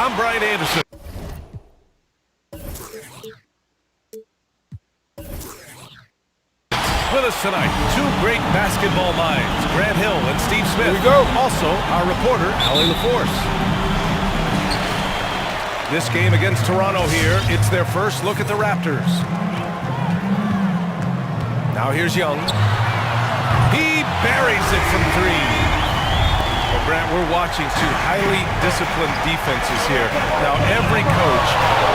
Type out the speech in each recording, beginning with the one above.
I'm Brian Anderson. With us tonight, two great basketball minds, Grant Hill and Steve Smith. Here we go. Also, our reporter, Allie LaForce. This game against Toronto here, it's their first look at the Raptors. Now here's Young. He buries it from three. Well, Grant, we're watching two highly disciplined defenses here. Now, every coach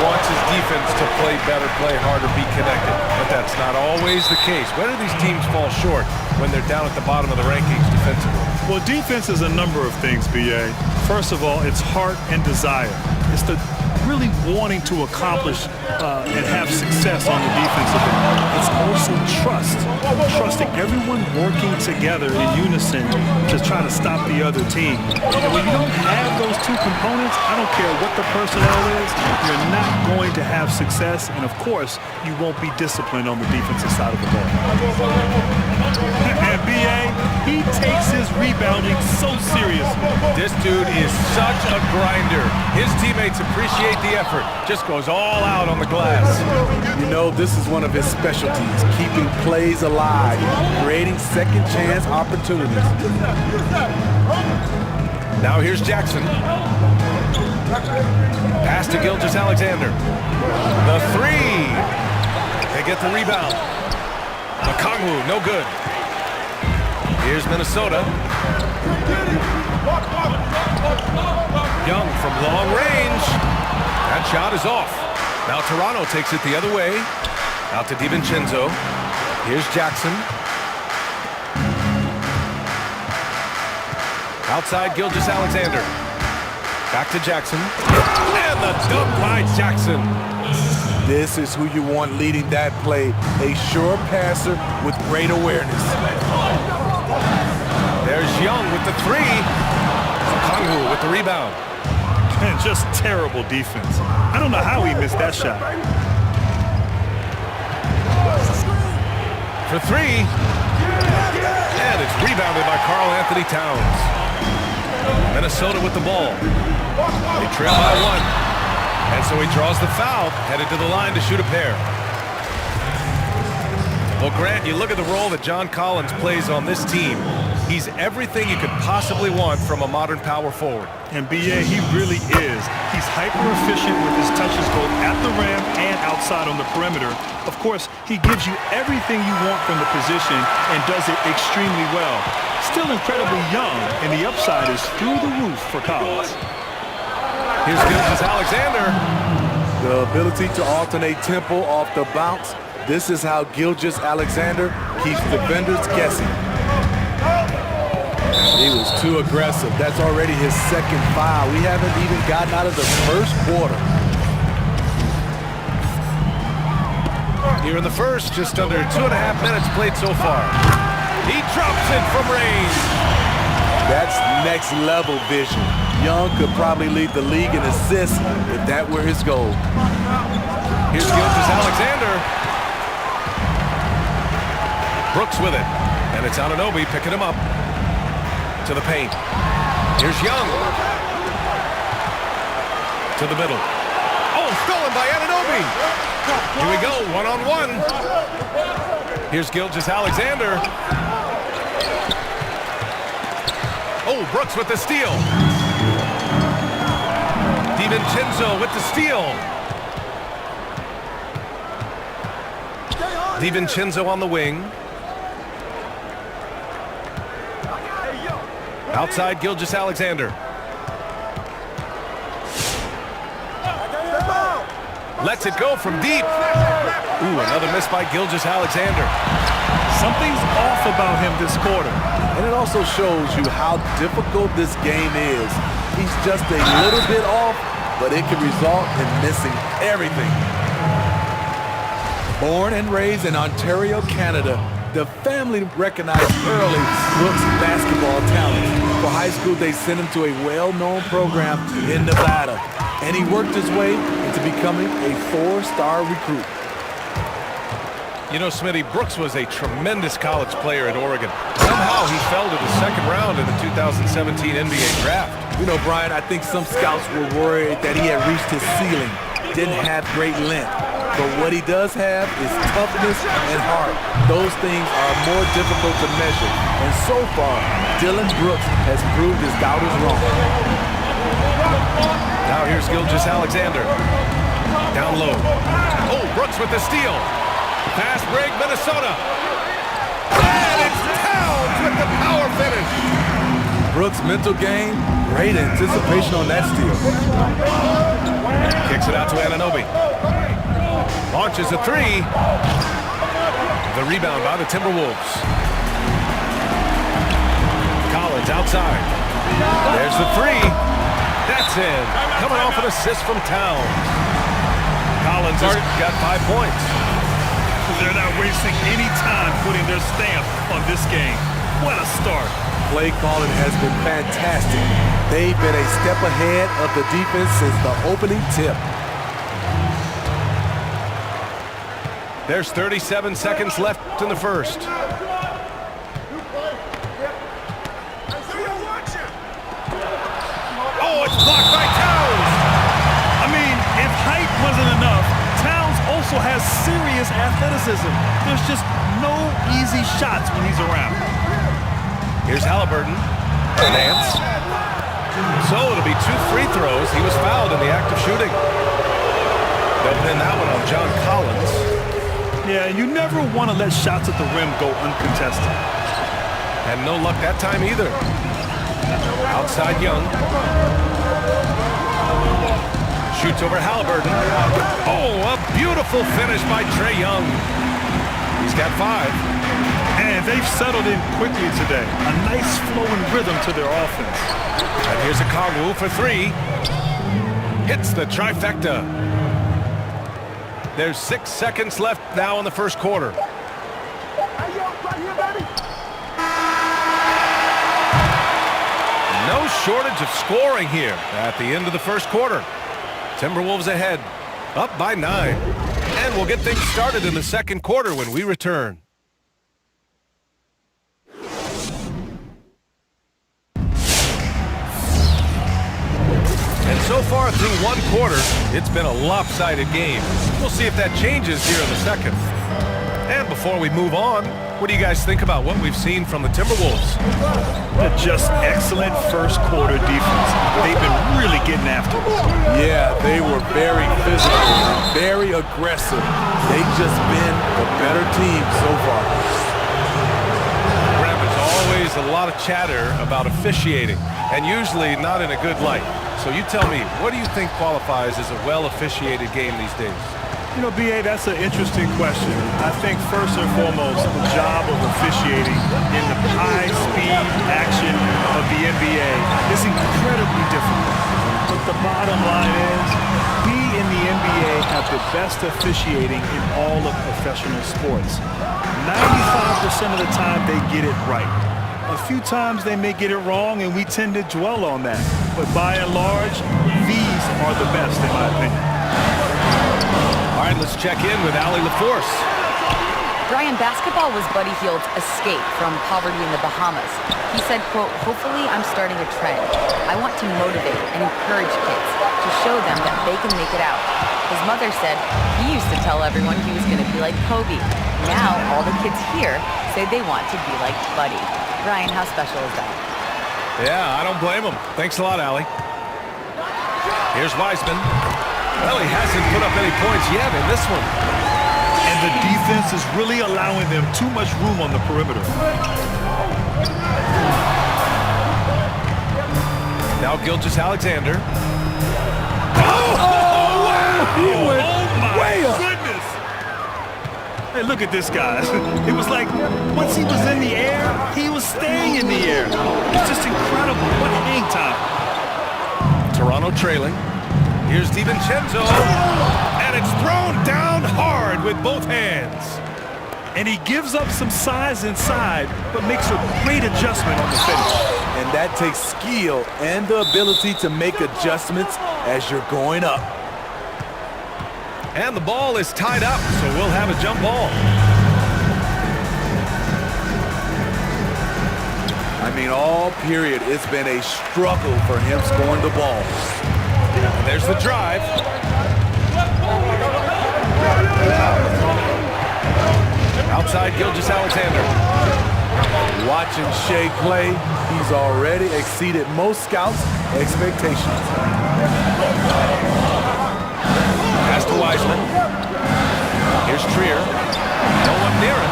wants his defense to play better, play harder, be connected. But that's not always the case. Where do these teams fall short when they're down at the bottom of the rankings defensively? Well, defense is a number of things, B.A. First of all, it's heart and desire. It's the really wanting to accomplish and have success on the defensive end. It's also trust. Trusting everyone working together in unison to try to stop the other team. And when you don't have those two components, I don't care what the personnel is, you're not going to have success. And, of course, you won't be disciplined on the defensive side of the ball. And B.A., he takes his rebounding so seriously. This dude is such a grinder. His teammates appreciate the effort. Just goes all out on the glass. You know, this is one of his specialties, keeping plays alive, creating second chance opportunities. Now here's Jackson. Pass to Gilgeous-Alexander. The three. They get the rebound. Okongwu, no good. Here's Minnesota. Young from long range. That shot is off. Now Toronto takes it the other way. Out to DiVincenzo. Here's Jackson. Outside Gilgeous-Alexander. Back to Jackson. And the dunk by Jackson. This is who you want leading that play. A sure passer with great awareness. There's Young with the three. Okongwu with the rebound. And just terrible defense. I don't know how he missed that shot. For three. And it's rebounded by Karl-Anthony Towns. Minnesota with the ball. They trail by one. And so he draws the foul, headed to the line to shoot a pair. Well, Grant, you look at the role that John Collins plays on this team. He's everything you could possibly want from a modern power forward. And B.A., he really is. He's hyper-efficient with his touches both at the rim and outside on the perimeter. Of course, he gives you everything you want from the position and does it extremely well. Still incredibly young, and the upside is through the roof for Collins. Here's Gilgeous-Alexander. The ability to alternate tempo off the bounce. This is how Gilgeous-Alexander keeps defenders guessing. He was too aggressive. That's already his second foul. We haven't even gotten out of the first quarter. Here in the first, just under 2.5 minutes played so far. He drops it from range. That's next level vision. Young could probably lead the league in assists if that were his goal. Here's Gilgeous-Alexander. Brooks with it. And it's Anunoby picking him up. To the paint. Here's Young. To the middle. Oh, stolen by Anunoby. Here we go, one-on-one. Here's Gilgeous-Alexander. Oh, Brooks with the steal. DiVincenzo with the steal. DiVincenzo on the wing. Outside Gilgeous-Alexander. Lets it go from deep. Ooh, another miss by Gilgeous-Alexander. Something's off about him this quarter. And it also shows you how difficult this game is. He's just a little bit off, but it can result in missing everything. Born and raised in Ontario, Canada, the family recognized early Brooks' basketball talent. For high school, they sent him to a well-known program in Nevada, and he worked his way into becoming a 4-star recruit. You know, Smitty, Brooks was a tremendous college player at Oregon. Somehow he fell to the second round in the 2017 NBA draft. You know, Brian, I think some scouts were worried that he had reached his ceiling, didn't have great length. But what he does have is toughness and heart. Those things are more difficult to measure. And so far, Dylan Brooks has proved his doubters wrong. Now here's Gilgeous-Alexander. Down low. Oh, Brooks with the steal. Fast break, Minnesota. And it's Towns with the power finish. Brooks' mental game, great anticipation on that steal. Kicks it out to Anunoby. Launches a three. The rebound by the Timberwolves. Collins outside. There's the three. That's in. Coming off an assist from Towns. Collins has got 5 points. They're not wasting any time putting their stamp on this game. What a start. Play calling has been fantastic. They've been a step ahead of the defense since the opening tip. There's 37 seconds left in the first. Oh, it's blocked by Towns. I mean, if height wasn't enough, Towns also has serious athleticism. There's just no easy shots when he's around. Here's Halliburton. Nance. So it'll be 2 free throws. He was fouled in the act of shooting. They'll pin that one on John Collins. Yeah, you never want to let shots at the rim go uncontested. And no luck that time either. Outside Young. Shoots over Halliburton. Oh, a beautiful finish by Trae Young. He's got 5. And they've settled in quickly today. A nice flowing rhythm to their offense. And here's a Kongwu for 3. Hits the trifecta. There's 6 seconds left now in the first quarter. No shortage of scoring here at the end of the first quarter. Timberwolves ahead, up by 9. And we'll get things started in the second quarter when we return. And so far through one quarter, it's been a lopsided game. We'll see if that changes here in the second. And before we move on, what do you guys think about what we've seen from the Timberwolves? Just excellent first quarter defense. They've been really getting after it. Yeah, they were very physical, very aggressive. They've just been the better team so far. There's always a lot of chatter about officiating, and usually not in a good light. So you tell me, what do you think qualifies as a well-officiated game these days? You know, B.A., that's an interesting question. I think first and foremost, the job of officiating in the high-speed action of the NBA is incredibly difficult. But the bottom line is, we in the NBA have the best officiating in all of professional sports. 95% of the time, they get it right. A few times they may get it wrong, and we tend to dwell on that. But by and large, these are the best, in my opinion. All right, let's check in with Allie LaForce. Brian, basketball was Buddy Hield's escape from poverty in the Bahamas. He said, quote, "Hopefully I'm starting a trend. I want to motivate and encourage kids to show them that they can make it out." His mother said he used to tell everyone he was going to be like Kobe. Now all the kids here say they want to be like Buddy. Brian, how special is that? Yeah, I don't blame him. Thanks a lot, Allie. Here's Wiseman. Well, he hasn't put up any points yet in this one. And the defense is really allowing them too much room on the perimeter. Now Gilgeous-Alexander. He went way up. Goodness. Hey, look at this guy. It was like once he was in the air, he was staying in the air. It's just incredible. What hang time. Toronto trailing. Here's DiVincenzo. And it's thrown down hard with both hands. And he gives up some size inside, but makes a great adjustment on the finish. And that takes skill and the ability to make adjustments as you're going up. And the ball is tied up, so we'll have a jump ball. I mean, all all period, it's been a struggle for him scoring the ball. And there's the drive. Outside Gilgeous-Alexander. Watching Shea play, he's already exceeded most scouts' expectations. Pass to Wiseman. Here's Trier. No one near him.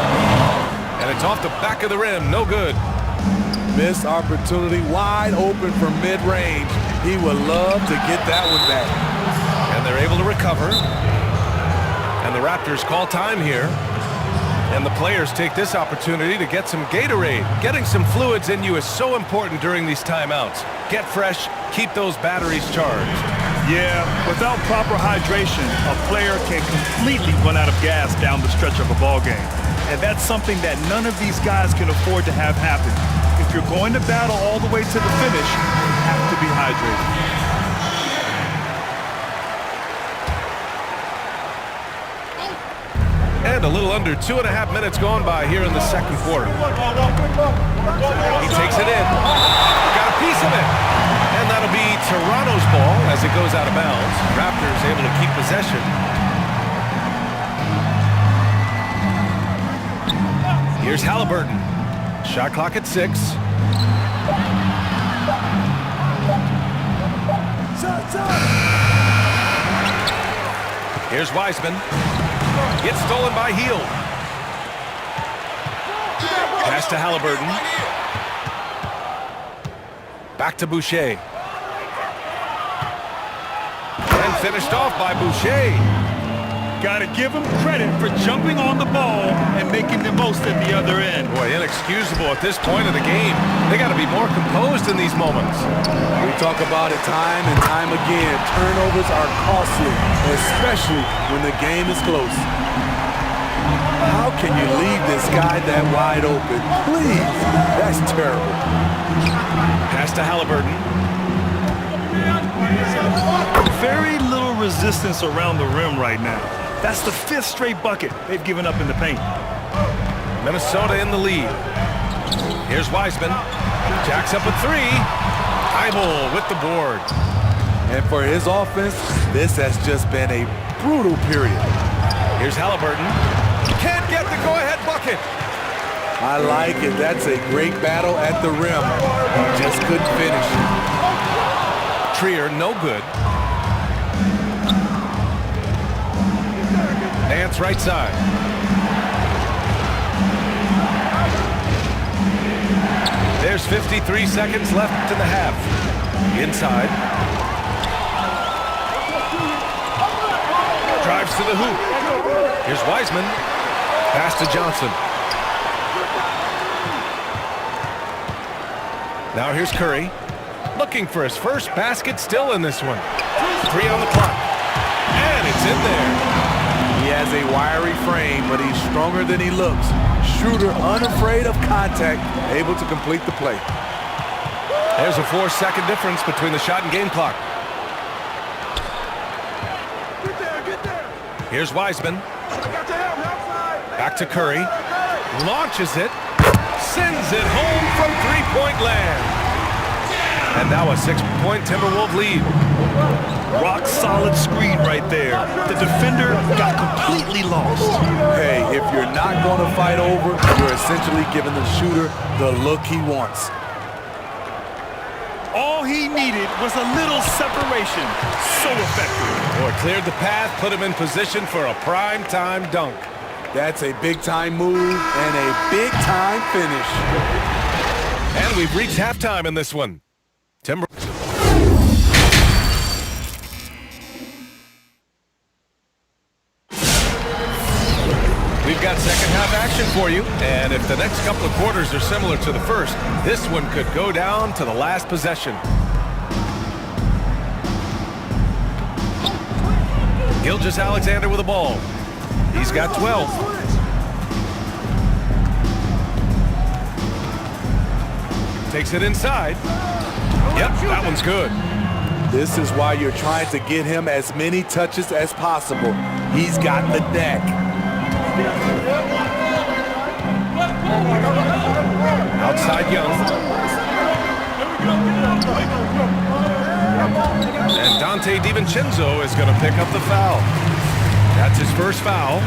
And it's off the back of the rim. No good. Missed opportunity, wide open from mid-range. He would love to get that one back. And they're able to recover. And the Raptors call time here. And the players take this opportunity to get some Gatorade. Getting some fluids in you is so important during these timeouts. Get fresh, keep those batteries charged. Yeah, without proper hydration, a player can completely run out of gas down the stretch of a ball game. And that's something that none of these guys can afford to have happen. If you're going to battle all the way to the finish, you have to be hydrated. And a little under 2.5 minutes gone by here in the second quarter. He takes it in. Got a piece of it. And that'll be Toronto's ball as it goes out of bounds. Raptors able to keep possession. Here's Halliburton. Shot clock at 6. Here's Wiseman. Gets stolen by Hield. Pass to Halliburton. Back to Boucher. And finished off by Boucher. Gotta give him credit for jumping on the ball and making the most at the other end. Boy, inexcusable at this point of the game. They got to be more composed in these moments. We talk about it time and time again. Turnovers are costly, especially when the game is close. How can you leave this guy that wide open? Please, that's terrible. Pass to Halliburton. Very little resistance around the rim right now. That's the 5th straight bucket they've given up in the paint. Minnesota in the lead. Here's Wiseman. Jacks up a 3. Thibault with the board. And for his offense, this has just been a brutal period. Here's Halliburton. Can't get the go-ahead bucket. I like it. That's a great battle at the rim. He just couldn't finish. Trier, no good. Nance right side. There's 53 seconds left in the half. Inside. Drives to the hoop. Here's Wiseman. Pass to Johnson. Now here's Curry. Looking for his first basket, still in this one. 3 on the clock. And it's in there. He has a wiry frame, but he's stronger than he looks. Shooter unafraid of contact, able to complete the play. There's a 4-second difference between the shot and game clock. Here's Wiseman. Back to Curry. Launches it. Sends it home from three-point land. And now a 6-point Timberwolf lead. Rock solid screen right there. The defender got completely lost. Hey, if you're not going to fight over, you're essentially giving the shooter the look he wants. All he needed was a little separation. So effective. Boy, cleared the path, put him in position for a prime-time dunk. That's a big-time move and a big-time finish. And we've reached halftime in this one. Timber. We've got second half action for you, and if the next couple of quarters are similar to the first, this one could go down to the last possession. Gilgeous-Alexander with the ball. He's got 12. Takes it inside. Yep, that one's good. This is why you're trying to get him as many touches as possible. He's got the deck. Outside Young. And Dante DiVincenzo is going to pick up the foul. That's his first foul.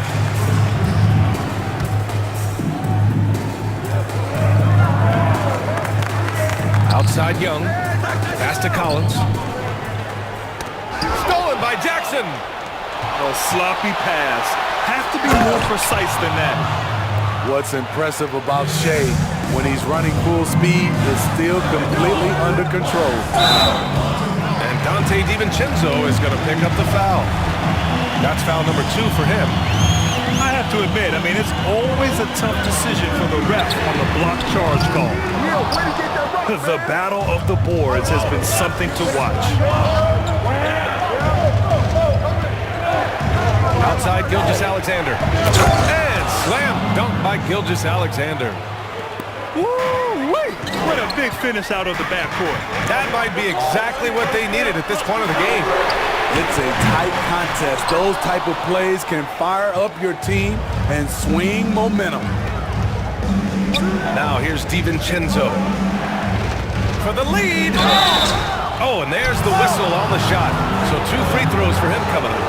Outside Young. Pass to Collins. Stolen by Jackson. A sloppy pass. Have to be more precise than that. What's impressive about Shea, when he's running full speed, is still completely under control. And Dante DiVincenzo is going to pick up the foul. That's foul number 2 for him. I have to admit, I mean, it's always a tough decision for the ref on the block charge call. The battle of the boards has been something to watch. Outside Gilgeous-Alexander. And slam dunk by Gilgeous-Alexander. Woo-wee! What a big finish out of the backcourt. That might be exactly what they needed at this point of the game. It's a tight contest. Those type of plays can fire up your team and swing momentum. Now here's DiVincenzo for the lead. Oh, and there's the whistle on the shot. So 2 free throws for him coming up.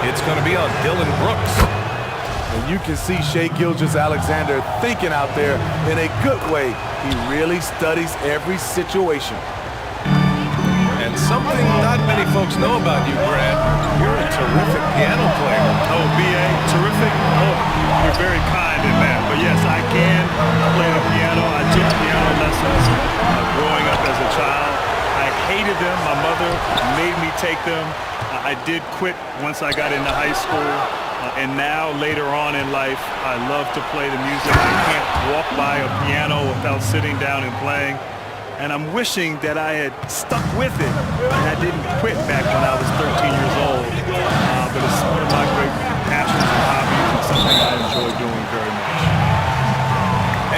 It's going to be on Dylan Brooks. And you can see Shai Gilgeous-Alexander thinking out there in a good way. He really studies every situation. And something not many folks know about you, Brad. You're a terrific piano player. Oh, B.A., terrific? Oh, you're very kind in that. But yes, I can play the piano. I took piano lessons growing up as a child. I hated them. My mother made me take them. I did quit once I got into high school. And now, later on in life, I love to play the music. I can't walk by a piano without sitting down and playing. And I'm wishing that I had stuck with it and I didn't quit back when I was 13 years old. But it's one of my great passions and hobbies and something I enjoy doing very much.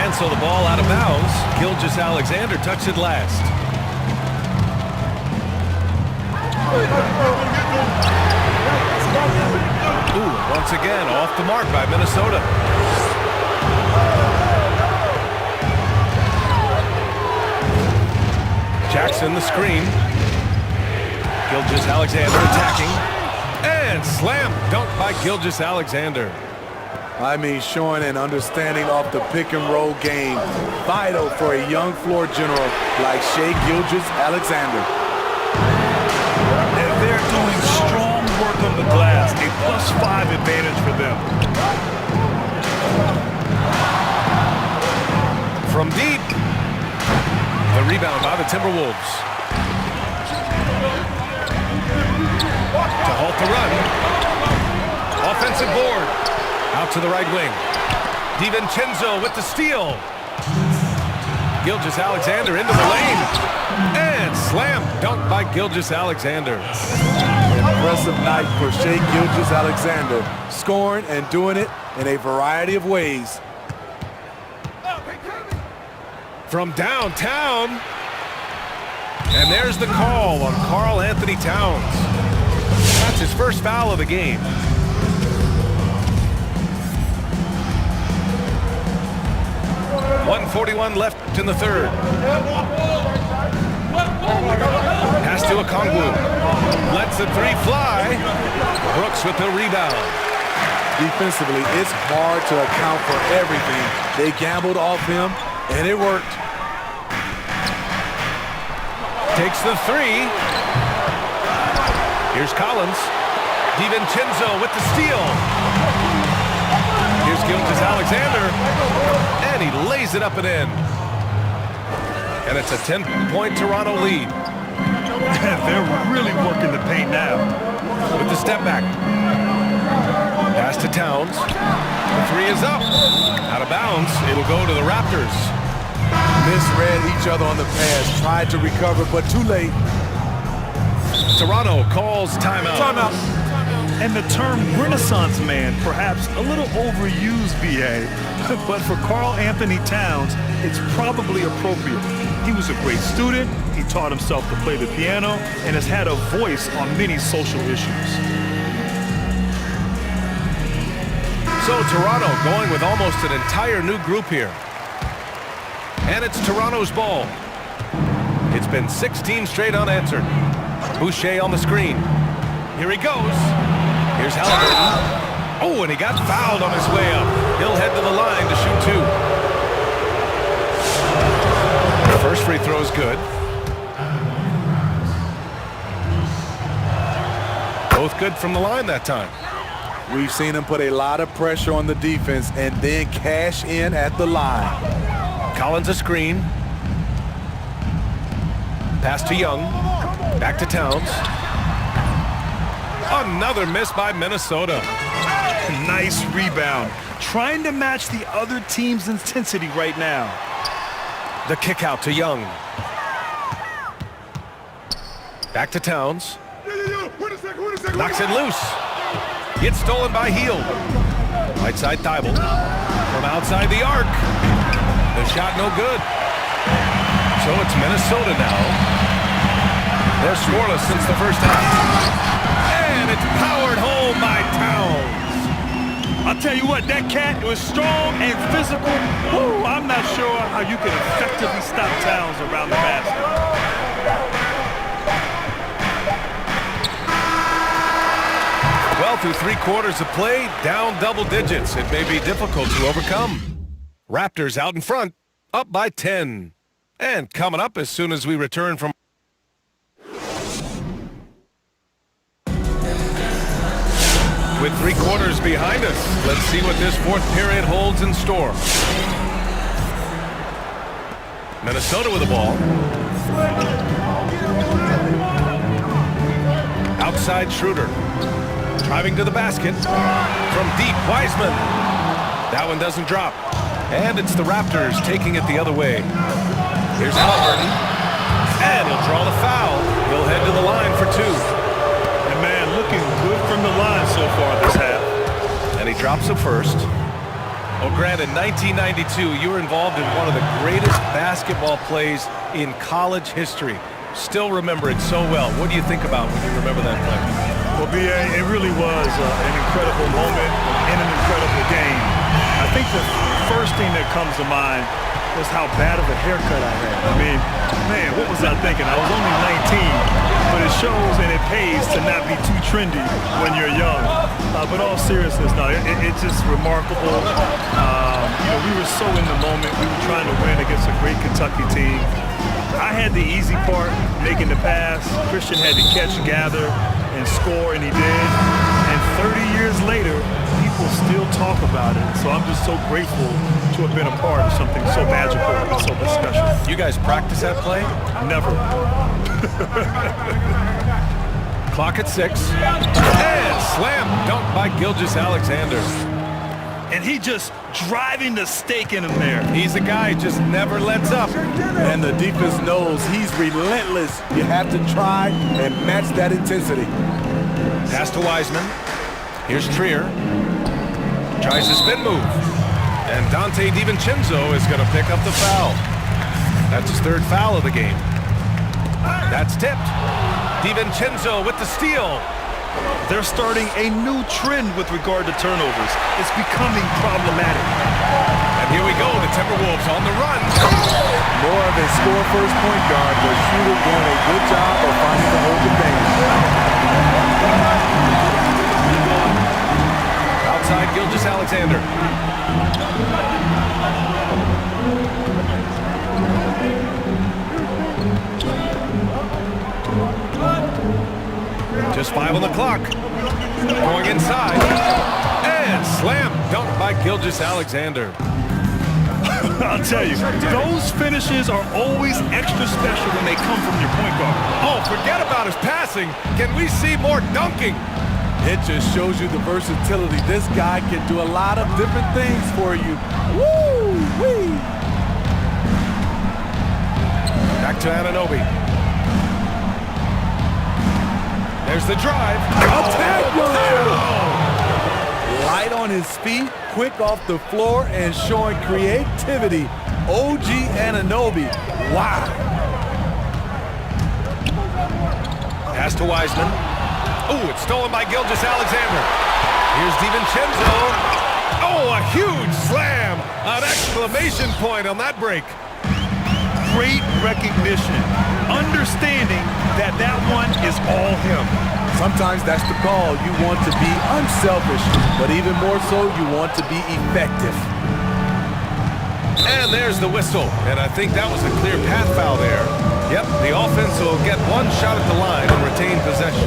And so the ball out of bounds. Gilgeous-Alexander touched it last. Ooh, once again, off the mark by Minnesota. Jackson the screen. Gilgeous-Alexander attacking. And slam dunk by Gilgeous-Alexander. I mean, showing an understanding of the pick and roll game. Vital for a young floor general like Shai Gilgeous-Alexander. And they're doing strong work on the glass. A +5 advantage for them. From deep. The rebound by the Timberwolves. To halt the run. Offensive board. Out to the right wing. DiVincenzo with the steal. Gilgeous-Alexander into the lane. And slam dunk by Gilgeous-Alexander. Impressive night for Shai Gilgeous-Alexander, scoring and doing it in a variety of ways. From downtown. And there's the call on Karl Anthony Towns. That's his first foul of the game. .141 left in the third. Pass to Okongwu. Lets the 3 fly. Brooks with the rebound. Defensively, it's hard to account for everything. They gambled off him, and it worked. Takes the 3. Here's Collins. DiVincenzo with the steal. Here's Gilgeous-Alexander. And he lays it up and in. And it's a 10-point Toronto lead. They're really working the paint now. With the step back. Pass to Towns. The 3 is up. Out of bounds. It'll go to the Raptors. Misread each other on the pass. Tried to recover, but too late. Toronto calls timeout. Timeout. And the term Renaissance man, perhaps a little overused, BA, but for Karl Anthony Towns, it's probably appropriate. He was a great student, he taught himself to play the piano, and has had a voice on many social issues. So Toronto going with almost an entire new group here. And it's Toronto's ball. It's been 16 straight unanswered. Boucher on the screen. Here he goes. Here's Halliburton. Oh, and he got fouled on his way up. He'll head to the line to shoot 2. The first free throw is good. Both good from the line that time. We've seen him put a lot of pressure on the defense and then cash in at the line. Collins a screen. Pass to Young. Back to Towns. Another miss by Minnesota. Nice rebound. Trying to match the other team's intensity right now. The kick out to Young. Back to Towns. Knocks it loose. Gets stolen by Hield. Right side Thibault. From outside the arc. The shot no good. So it's Minnesota now. They're scoreless since the first half. And it's powered home by Towns. I'll tell you what, that cat was strong and physical. Woo, I'm not sure how you can effectively stop Towns around the basket. Well, through 3 quarters of play, down double digits. It may be difficult to overcome. Raptors out in front, up by 10. And coming up as soon as we return from... With 3 quarters behind us, let's see what this 4th period holds in store. Minnesota with the ball. Outside Schroeder. Driving to the basket. From deep, Wiseman. That one doesn't drop. And it's the Raptors taking it the other way. Here's Halliburton. And he'll draw the foul. He'll head to the line for 2. And man, looking good from the line so far this half. And he drops it first. Oh, Grant, in 1992, you were involved in one of the greatest basketball plays in college history. Still remember it so well. What do you think about when you remember that play? Well, B.A., it really was an incredible moment in an incredible game. I think the first thing that comes to mind was how bad of a haircut I had. I mean, man, what was I thinking? I was only 19, but it shows and it pays to not be too trendy when you're young. But all seriousness, no, it's just remarkable. You know, we were so in the moment. We were trying to win against a great Kentucky team. I had the easy part, making the pass. Christian had to catch, gather, and score, and he did. And 30 years later, people still talk about it. So I'm just so grateful to have been a part of something so magical and so special. You guys practice that play? Never. Clock at 6. And slam dunk by Gilgeous-Alexander. And he just driving the stake in him there. He's a guy who just never lets up. And the defense knows he's relentless. You have to try and match that intensity. Pass to Wiseman. Here's Trier. Tries a spin move. And Dante DiVincenzo is going to pick up the foul. That's his 3rd foul of the game. That's tipped. DiVincenzo with the steal. They're starting a new trend with regard to turnovers. It's becoming problematic. And here we go, the Timberwolves on the run. More of a score-first point guard, but Schroeder doing a good job of finding the hole to bang. Outside Gilgeous-Alexander. Just 5 on the clock. Going inside. And slam dunk by Gilgeous-Alexander. I'll tell you, those finishes are always extra special when they come from your point guard. Oh, forget about his passing. Can we see more dunking? It just shows you the versatility. This guy can do a lot of different things for you. Woo-wee! Back to Anunoby. There's the drive. Light on his feet, quick off the floor, and showing creativity. OG Anunoby. Wow. Pass to Wiseman. Oh, it's stolen by Gilgeous-Alexander. Here's DiVincenzo. Oh, a huge slam. An exclamation point on that break. great recognition, understanding that that one is all him. Sometimes that's the call. You want to be unselfish, but even more so, you want to be effective. And there's the whistle. And I think that was a clear path foul there. Yep, the offense will get one shot at the line and retain possession.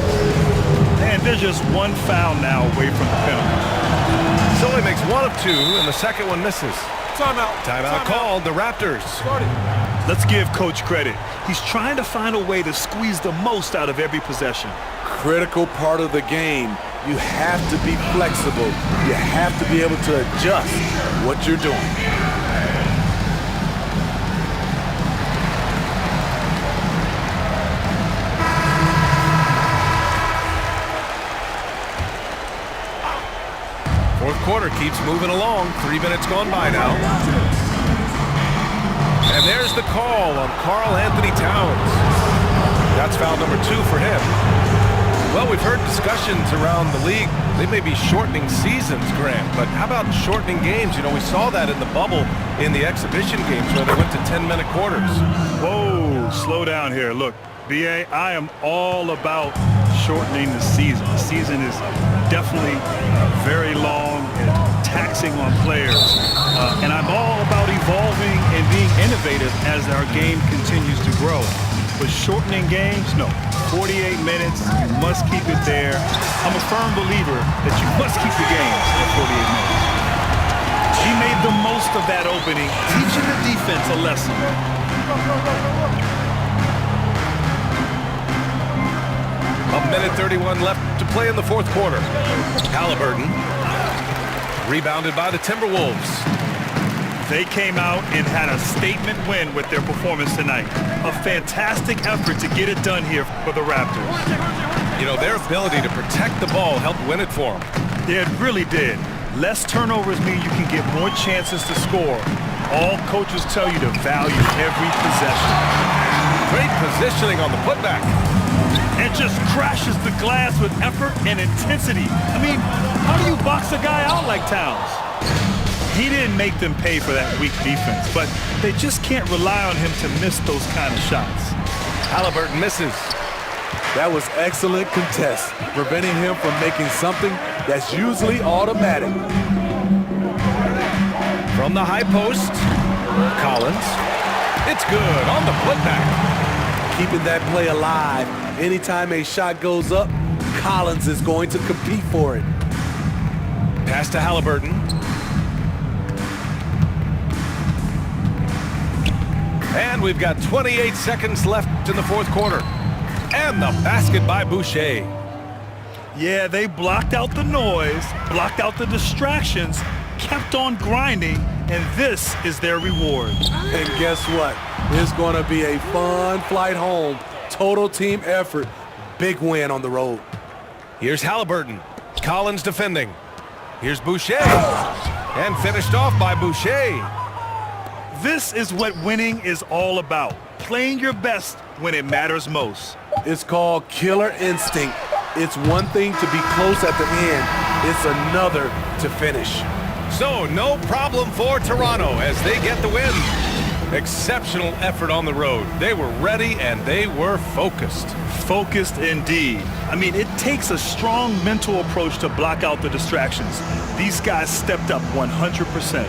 And they're just one foul now away from the penalty. So he makes 1 of 2, and the second one misses. Timeout called, the Raptors. Let's give Coach credit. He's trying to find a way to squeeze the most out of every possession. Critical part of the game. You have to be flexible. You have to be able to adjust what you're doing. Fourth quarter keeps moving along. 3 minutes gone by now. And there's the call on Karl Anthony Towns. That's foul number 2 for him. Well, we've heard discussions around the league. They may be shortening seasons, Grant, but how about shortening games? You know, we saw that in the bubble in the exhibition games where they went to 10-minute quarters. Whoa, slow down here. Look, BA, I am all about shortening the season. The season is definitely very long and taxing on players. And I'm all about evolving and being innovative as our game continues to grow. But shortening games, no. 48 minutes, you must keep it there. I'm a firm believer that you must keep the games at 48 minutes. He made the most of that opening, teaching the defense a lesson. A minute 31 left to play in the fourth quarter. Halliburton, rebounded by the Timberwolves. They came out and had a statement win with their performance tonight. A fantastic effort to get it done here for the Raptors. You know, their ability to protect the ball helped win it for them. Yeah, it really did. Less turnovers mean you can get more chances to score. All coaches tell you to value every possession. Great positioning on the putback. And just crashes the glass with effort and intensity. I mean, how do you box a guy out like Towns? He didn't make them pay for that weak defense, but they just can't rely on him to miss those kind of shots. Halliburton misses. That was excellent contest, preventing him from making something that's usually automatic. From the high post, Collins. It's good on the putback. Keeping that play alive. Anytime a shot goes up, Collins is going to compete for it. Pass to Halliburton. And we've got 28 seconds left in the fourth quarter. And the basket by Boucher. Yeah, they blocked out the noise, blocked out the distractions, kept on grinding, and this is their reward. And guess what? It's going to be a fun flight home. Total team effort. Big win on the road. Here's Halliburton. Collins defending. Here's Boucher. And finished off by Boucher. This is what winning is all about. Playing your best when it matters most. It's called killer instinct. It's one thing to be close at the end. It's another to finish. So no problem for Toronto as they get the win. Exceptional effort on the road. They were ready and they were focused. Focused indeed. I mean, it takes a strong mental approach to block out the distractions. These guys stepped up 100%.